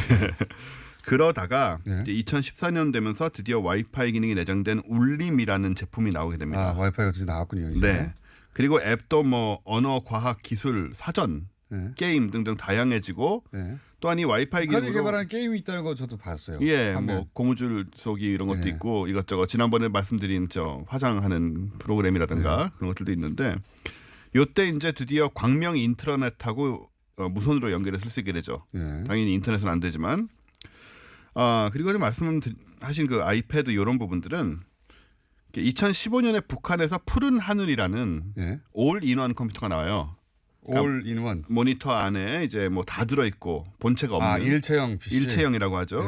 그러다가 예. 이제 2014년 되면서 드디어 와이파이 기능이 내장된 울림이라는 제품이 나오게 됩니다. 아, 와이파이가 드디어 나왔군요. 이제. 네. 그리고 앱도 뭐 언어, 과학, 기술, 사전, 게임 등등 다양해지고 또한 이 와이파이 기능으로 북한이 개발한 게임이 있다는 거 저도 봤어요. 예, 뭐 고무줄 쏘기 이런 것도 있고 이것저것 지난번에 말씀드린 화장하는 프로그램이라든가 그런 것들도 있는데 요때 이제 드디어 광명 인트라넷하고 무선으로 연결해서 쓸 수 있게 되죠. 당연히 인터넷은 안 되지만 그리고 말씀하신 그 아이패드 이런 부분들은 2015년에 북한에서 푸른 하늘이라는 올인원 컴퓨터가 나와요. 올인원 모니터 안에 이제 뭐 다 들어 있고 본체가 없는 일체형 PC. 일체형이라고 하죠.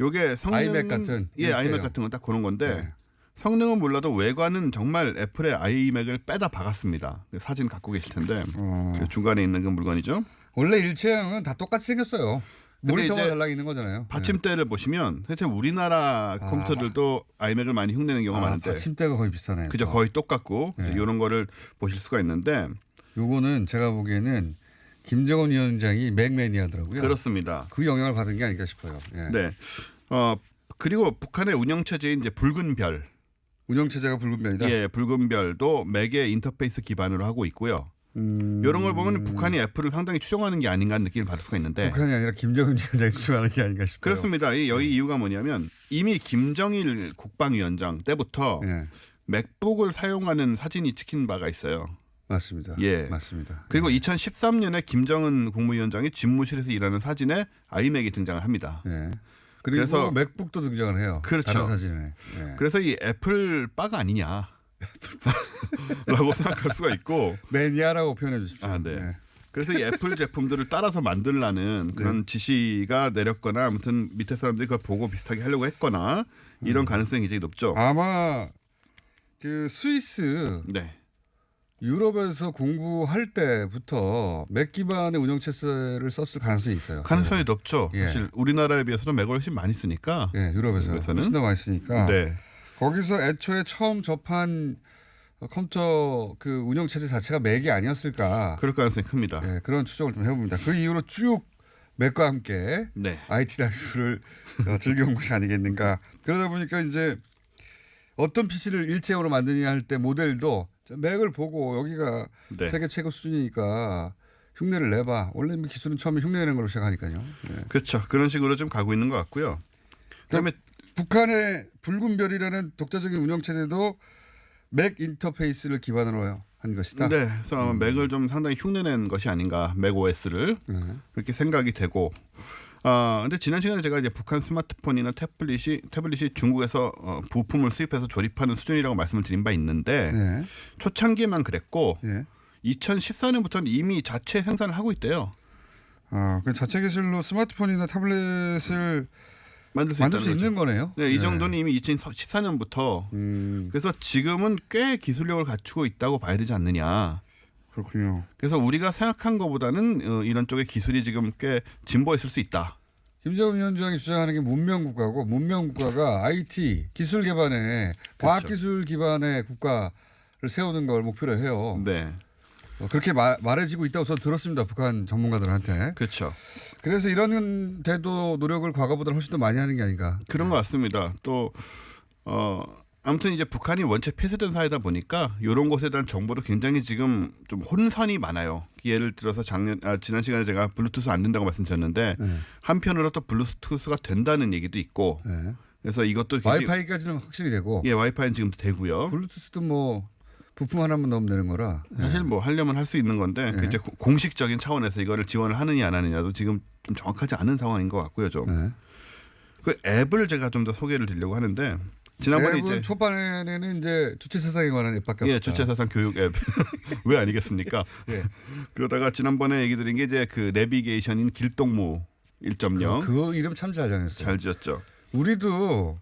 요게 성능 아이맥 같은 아이맥 같은 건 딱 그런 건데 성능은 몰라도 외관은 정말 애플의 아이맥을 빼다 박았습니다. 사진 갖고 계실 텐데 그 중간에 있는 그 물건이죠. 원래 일체형은 다 똑같이 생겼어요. 모니터가 달라 있는 거잖아요. 받침대를 보시면 사실 우리나라 컴퓨터들도 아이맥을 많이 흉내내는 경우가 많은데 받침대가 거의 비슷하네요. 그죠, 거의 똑같고 이런 거를 보실 수가 있는데 요거는 제가 보기에는 김정은 위원장이 맥매니아더라고요. 그렇습니다. 그 영향을 받은 게 아닐까 싶어요. 예. 네. 그리고 북한의 운영 체제인 이제 붉은 별. 운영 체제가 붉은 별이다. 예, 붉은 별도 맥의 인터페이스 기반으로 하고 있고요. 이런 걸 보면 북한이 애플을 상당히 추종하는 게 아닌가 하는 느낌을 받을 수가 있는데 북한이 아니라 김정은 위원장이 추종하는 게 아닌가 싶어요. 그렇습니다. 여기 이유가 뭐냐면 이미 김정일 국방위원장 때부터 맥북을 사용하는 사진이 찍힌 바가 있어요. 맞습니다. 예, 맞습니다. 그리고 2013년에 김정은 국무위원장이 집무실에서 일하는 사진에 아이맥이 등장을 합니다. 예. 그리고 그래서 맥북도 등장을 해요. 그렇죠. 다른 사진에. 그래서 이 애플 바가 아니냐. 라고 생각할 수가 있고 매니아라고 표현해 주십시오. 네. 그래서 이 애플 제품들을 따라서 만들라는 그런 지시가 내렸거나 아무튼 밑에 사람들이 그걸 보고 비슷하게 하려고 했거나 이런 가능성이 굉장히 높죠. 아마 그 스위스 유럽에서 공부할 때부터 맥 기반의 운영체제를 썼을 가능성이 있어요. 가능성이 높죠. 사실 우리나라에 비해서는 맥을 훨씬 많이 쓰니까. 유럽에서는 훨씬 더 많이 쓰니까. 거기서 애초에 처음 접한 컴퓨터 그 운영체제 자체가 맥이 아니었을까. 그럴 가능성이 큽니다. 그런 추정을 좀 해봅니다. 그 이후로 쭉 맥과 함께 IT 라이프를 즐겨온 것이 아니겠는가. 그러다 보니까 이제 어떤 PC를 일체형으로 만드냐 할 때 모델도 맥을 보고 여기가 세계 최고 수준이니까 흉내를 내봐. 원래 기술은 처음에 흉내내는 걸로 시작하니까요. 그렇죠. 그런 식으로 좀 가고 있는 것 같고요. 그다음에 북한의 붉은 별이라는 독자적인 운영체제도 맥 인터페이스를 기반으로 한 것이다. 네, 그래서 맥을 좀 상당히 흉내낸 것이 아닌가, 맥 OS를 그렇게 생각이 되고. 근데 지난 시간에 제가 이제 북한 스마트폰이나 태블릿이 중국에서 부품을 수입해서 조립하는 수준이라고 말씀을 드린 바 있는데 초창기에만 그랬고 2014년부터는 이미 자체 생산을 하고 있대요. 그 자체 기술로 스마트폰이나 태블릿을 만들 수 있는 거네요. 네, 이 정도는 이미 2014년부터. 그래서 지금은 꽤 기술력을 갖추고 있다고 봐야 되지 않느냐. 그렇군요. 그래서 우리가 생각한 것보다는 이런 쪽의 기술이 지금 꽤 진보했을 수 있다. 김정은 위원장이 주장하는 게 문명국가고 문명국가가 IT 기술 기반의 과학기술 기반의 국가를 세우는 걸 목표로 해요. 네. 그렇게 말해지고 있다고 저는 들었습니다. 북한 전문가들한테. 그렇죠. 그래서 이런 데도 노력을 과거보다 훨씬 더 많이 하는 게 아닌가. 그런 것 같습니다. 또 아무튼 이제 북한이 원체 폐쇄된 사회다 보니까 이런 곳에 대한 정보도 굉장히 지금 좀 혼선이 많아요. 예를 들어서 지난 시간에 제가 블루투스 안 된다고 말씀드렸는데 한편으로 또 블루투스가 된다는 얘기도 있고 그래서 이것도 와이파이까지는 확실히 되고 예, 와이파이는 지금도 되고요. 블루투스도 뭐 부품 하나만 넣으면 되는 거라. 사실 뭐 하려면 할 수 있는 건데 그 이제 공식적인 차원에서 이거를 지원을 하느냐 안 하느냐도 지금 좀 정확하지 않은 상황인 것 같고요. 좀. 그 앱을 제가 좀 더 소개를 드리려고 하는데 지난번에 앱은 이제 초반에는 이제 주체 사상에 관한 앱밖에 없다. 예, 주체 사상 교육 앱 왜 아니겠습니까? 예. 그러다가 지난번에 얘기 드린 게 이제 그 내비게이션인 길동무 1.0 그 이름 참 잘 정했어요. 잘 지었죠. 우리도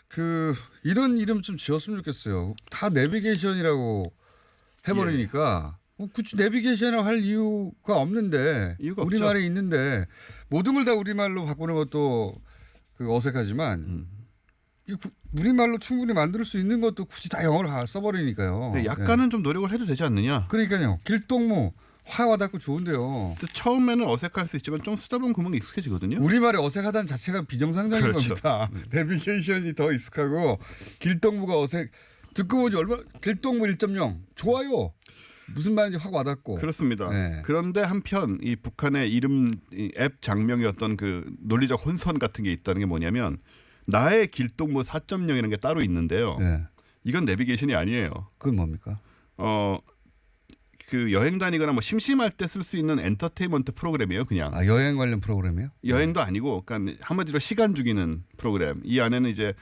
그 이런 이름 좀 지었으면 좋겠어요. 다 내비게이션이라고 해버리니까 굳이 내비게이션이라고 할 이유가 없는데 이유가 우리말에 없죠. 있는데 모든 걸 다 우리말로 바꾸는 것도 그 어색하지만 우리말로 충분히 만들 수 있는 것도 굳이 다 영어로 써버리니까요. 네, 약간은 좀 노력을 해도 되지 않느냐. 그러니까요. 길동무 화 와닿고 좋은데요. 처음에는 어색할 수 있지만 좀 쓰다 보면 금방 익숙해지거든요. 우리말에 어색하다는 자체가 비정상적인 그렇죠. 겁니다. 내비게이션이 더 익숙하고 길동무가 듣고 보니 길동무 1.0 좋아요. 무슨 말인지 확 와닿고. 그렇습니다. 네. 그런데 한편 이 북한의 이 앱 장명의 어떤 그 논리적 혼선 같은 게 있다는 게 뭐냐면 나의 길동무 4.0이라는 게 따로 있는데요. 네. 이건 내비게이션이 아니에요. 그건 뭡니까? 그 여행 다니거나 뭐 심심할 때 쓸 수 있는 엔터테인먼트 프로그램이에요, 그냥. 아, 여행 관련 프로그램이요? 여행도 아니고, 그러니까 한마디로 시간 죽이는 프로그램. 이 안에는 이제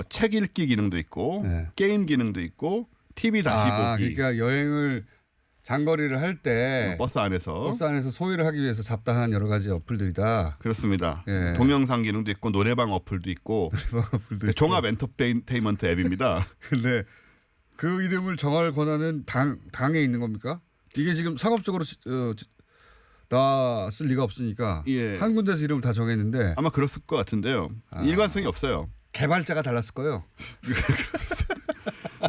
책 읽기 기능도 있고, 게임 기능도 있고, TV 다시 보기. 그러니까 여행을 장거리를 할 때 버스 안에서 소유를 하기 위해서 잡다한 여러 가지 어플들이다. 그렇습니다. 예. 동영상 기능도 있고 노래방 어플도 있고 종합 엔터테인먼트 앱입니다. 근데 그 이름을 정할 권한은 당에 있는 겁니까? 이게 지금 상업적으로 나쓸 리가 없으니까 예. 한 군데서 이름을 다 정했는데 아마 그랬을 것 같은데요. 일관성이 없어요. 개발자가 달랐을 거예요.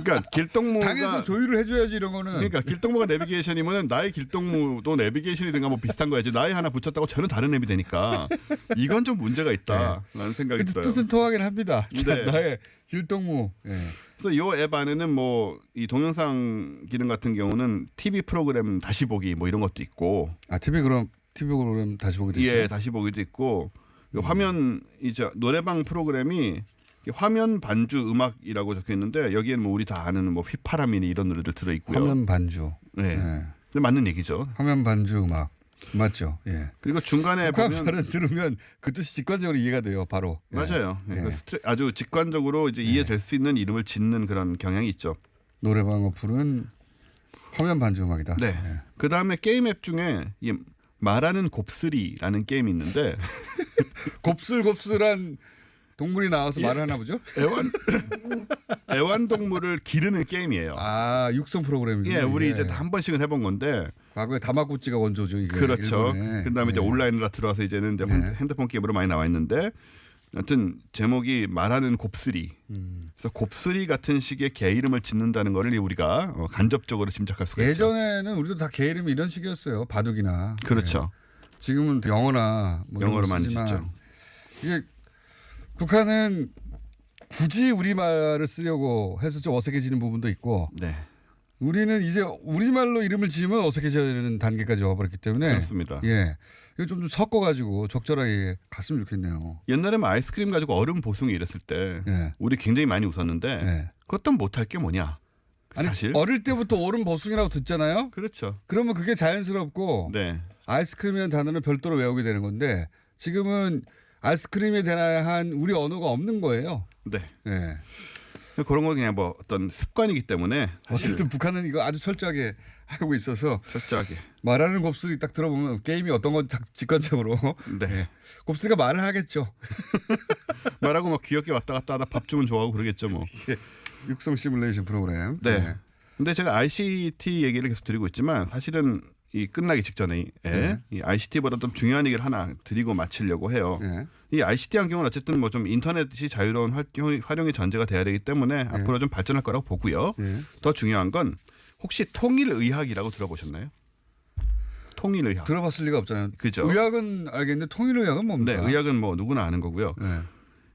그러니까 길동무가 당에서 조율을 해줘야지 이런 거는. 그러니까 길동무가 내비게이션이면 나의 길동무도 내비게이션이든가 뭐 비슷한 거야지. 나의 하나 붙였다고 전혀 다른 앱이 되니까 이건 좀 문제가 있다라는 생각이 들어요. 뜻은 통하긴 합니다. 네. 나의 길동무. 네. 그래서 이 앱 안에는 뭐 이 동영상 기능 같은 경우는 TV 프로그램 다시 보기 뭐 이런 것도 있고. TV 프로그램 다시 보기도 있어요. 예, 다시 보기도 있고. 화면 이제 노래방 프로그램이 화면 반주 음악이라고 적혀 있는데 여기에는 뭐 우리 다 아는 뭐 휘파람이니 이런 노래들 들어 있고요. 화면 반주. 네. 네. 근데 맞는 얘기죠. 화면 반주 음악. 맞죠. 예. 그리고 중간에 북한 보면 말은 들으면 그 뜻이 직관적으로 이해가 돼요. 바로. 맞아요. 아주 직관적으로 이제 이해될 수 있는 이름을 짓는 그런 경향이 있죠. 노래방 어플은 화면 반주 음악이다. 네. 그 다음에 게임 앱 중에 이 말하는 곱슬이라는 게임이 있는데 곱슬곱슬한 동물이 나와서 말을 하나 보죠? 애완동물을 기르는 게임이에요. 아, 육성 프로그램이군요. 예, 우리 이제 한 번씩은 해본 건데. 과거에 다마고찌가 원조죠. 이게. 그렇죠. 일본에. 그다음에 이제 온라인으로 들어와서 이제는 이제 핸드폰 게임으로 많이 나와 있는데, 하여튼 제목이 말하는 곱슬이. 그래서 곱슬이 같은 식의 개 이름을 짓는다는 거를 우리가 간접적으로 짐작할 수가 있죠. 예전에는 우리도 다 개 이름이 이런 식이었어요. 바둑이나. 그렇죠. 지금은 영어나 뭐 영어로 많이 짓죠. 이게 북한은 굳이 우리말을 쓰려고 해서 좀 어색해지는 부분도 있고 네. 우리는 이제 우리말로 이름을 지으면 어색해지는 단계까지 와버렸기 때문에 그렇습니다. 예, 이거 좀 섞어가지고 적절하게 갔으면 좋겠네요. 옛날에는 아이스크림 가지고 얼음 보숭이 이랬을 때 우리 굉장히 많이 웃었는데 그것도 못할 게 뭐냐. 아니, 사실 어릴 때부터 얼음 보숭이라고 듣잖아요. 그렇죠. 그러면 그게 자연스럽고 아이스크림이라는 단어를 별도로 외우게 되는 건데 지금은 아이스크림에 대한 우리 언어가 없는 거예요. 네. 네. 그런 거 그냥 뭐 어떤 습관이기 때문에 사실 어쨌든 북한은 이거 아주 철저하게 하고 있어서 철저하게 말하는 곱슬이 딱 들어보면 게임이 어떤 건 직관적으로 곱슬이가 말을 하겠죠. 말하고 막 귀엽게 왔다 갔다 하다 밥 주면 좋아하고 그러겠죠 뭐. 육성 시뮬레이션 프로그램. 네. 근데 제가 ICT 얘기를 계속 드리고 있지만 사실은 이 끝나기 직전에 이 ICT보다 좀 중요한 얘기를 하나 드리고 마치려고 해요. 이 ICT 환경은 어쨌든 뭐 좀 인터넷이 자유로운 활용이 전제가 돼야 되기 때문에 앞으로 좀 발전할 거라고 보고요. 더 중요한 건 혹시 통일의학이라고 들어보셨나요? 통일의학. 들어봤을 리가 없잖아요. 그죠. 의학은 알겠는데 통일의학은 뭡니까? 네, 의학은 뭐 누구나 아는 거고요.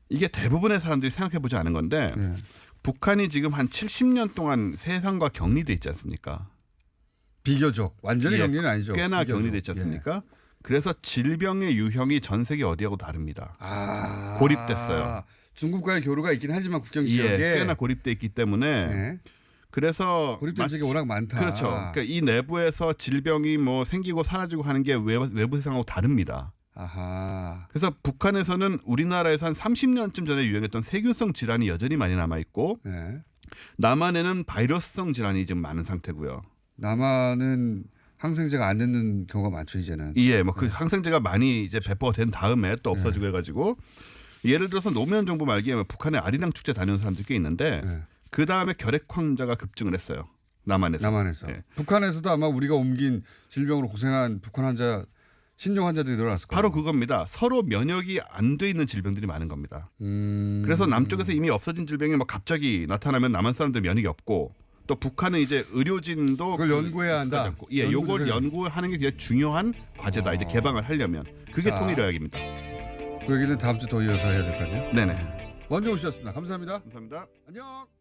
이게 대부분의 사람들이 생각해보지 않은 건데 북한이 지금 한 70년 동안 세상과 격리돼 있지 않습니까? 비교적 완전히 격리는 아니죠. 꽤나 비교적. 격리돼 있지 않습니까? 그래서 질병의 유형이 전 세계 어디하고 다릅니다. 고립됐어요. 중국과의 교류가 있긴 하지만 국경 지역에 꽤나 고립돼 있기 때문에 그래서 고립된 지역이 워낙 많다. 그렇죠. 그러니까 이 내부에서 질병이 뭐 생기고 사라지고 하는 게 외부 세상하고 다릅니다. 그래서 북한에서는 우리나라에서 한 30년쯤 전에 유행했던 세균성 질환이 여전히 많이 남아 있고 남한에는 바이러스성 질환이 지금 많은 상태고요. 남한은 항생제가 안 듣는 경우가 많죠 이제는. 예, 뭐 그 항생제가 많이 이제 배포가 된 다음에 또 없어지고 해가지고 예를 들어서 노무현 정부 말기에 북한에 아리랑 축제 다니는 사람들이 꽤 있는데 그 다음에 결핵 환자가 급증을 했어요. 남한에서. 예. 북한에서도 아마 우리가 옮긴 질병으로 고생한 북한 환자 신종 환자들이 늘어났을 거예요. 바로 그겁니다. 서로 면역이 안 돼 있는 질병들이 많은 겁니다. 그래서 남쪽에서 이미 없어진 질병이 뭐 갑자기 나타나면 남한 사람들 면역이 없고 또 북한은 이제 의료진도 그걸 연구해야 한다. 예, 요걸 연구하는 게 굉장히 중요한 과제다. 이제 개방을 하려면 그게 통일의학입니다. 그 얘기는 다음 주 더 이어서 해야 될 거 아니에요? 네네. 원종우 씨였습니다. 감사합니다. 감사합니다. 안녕.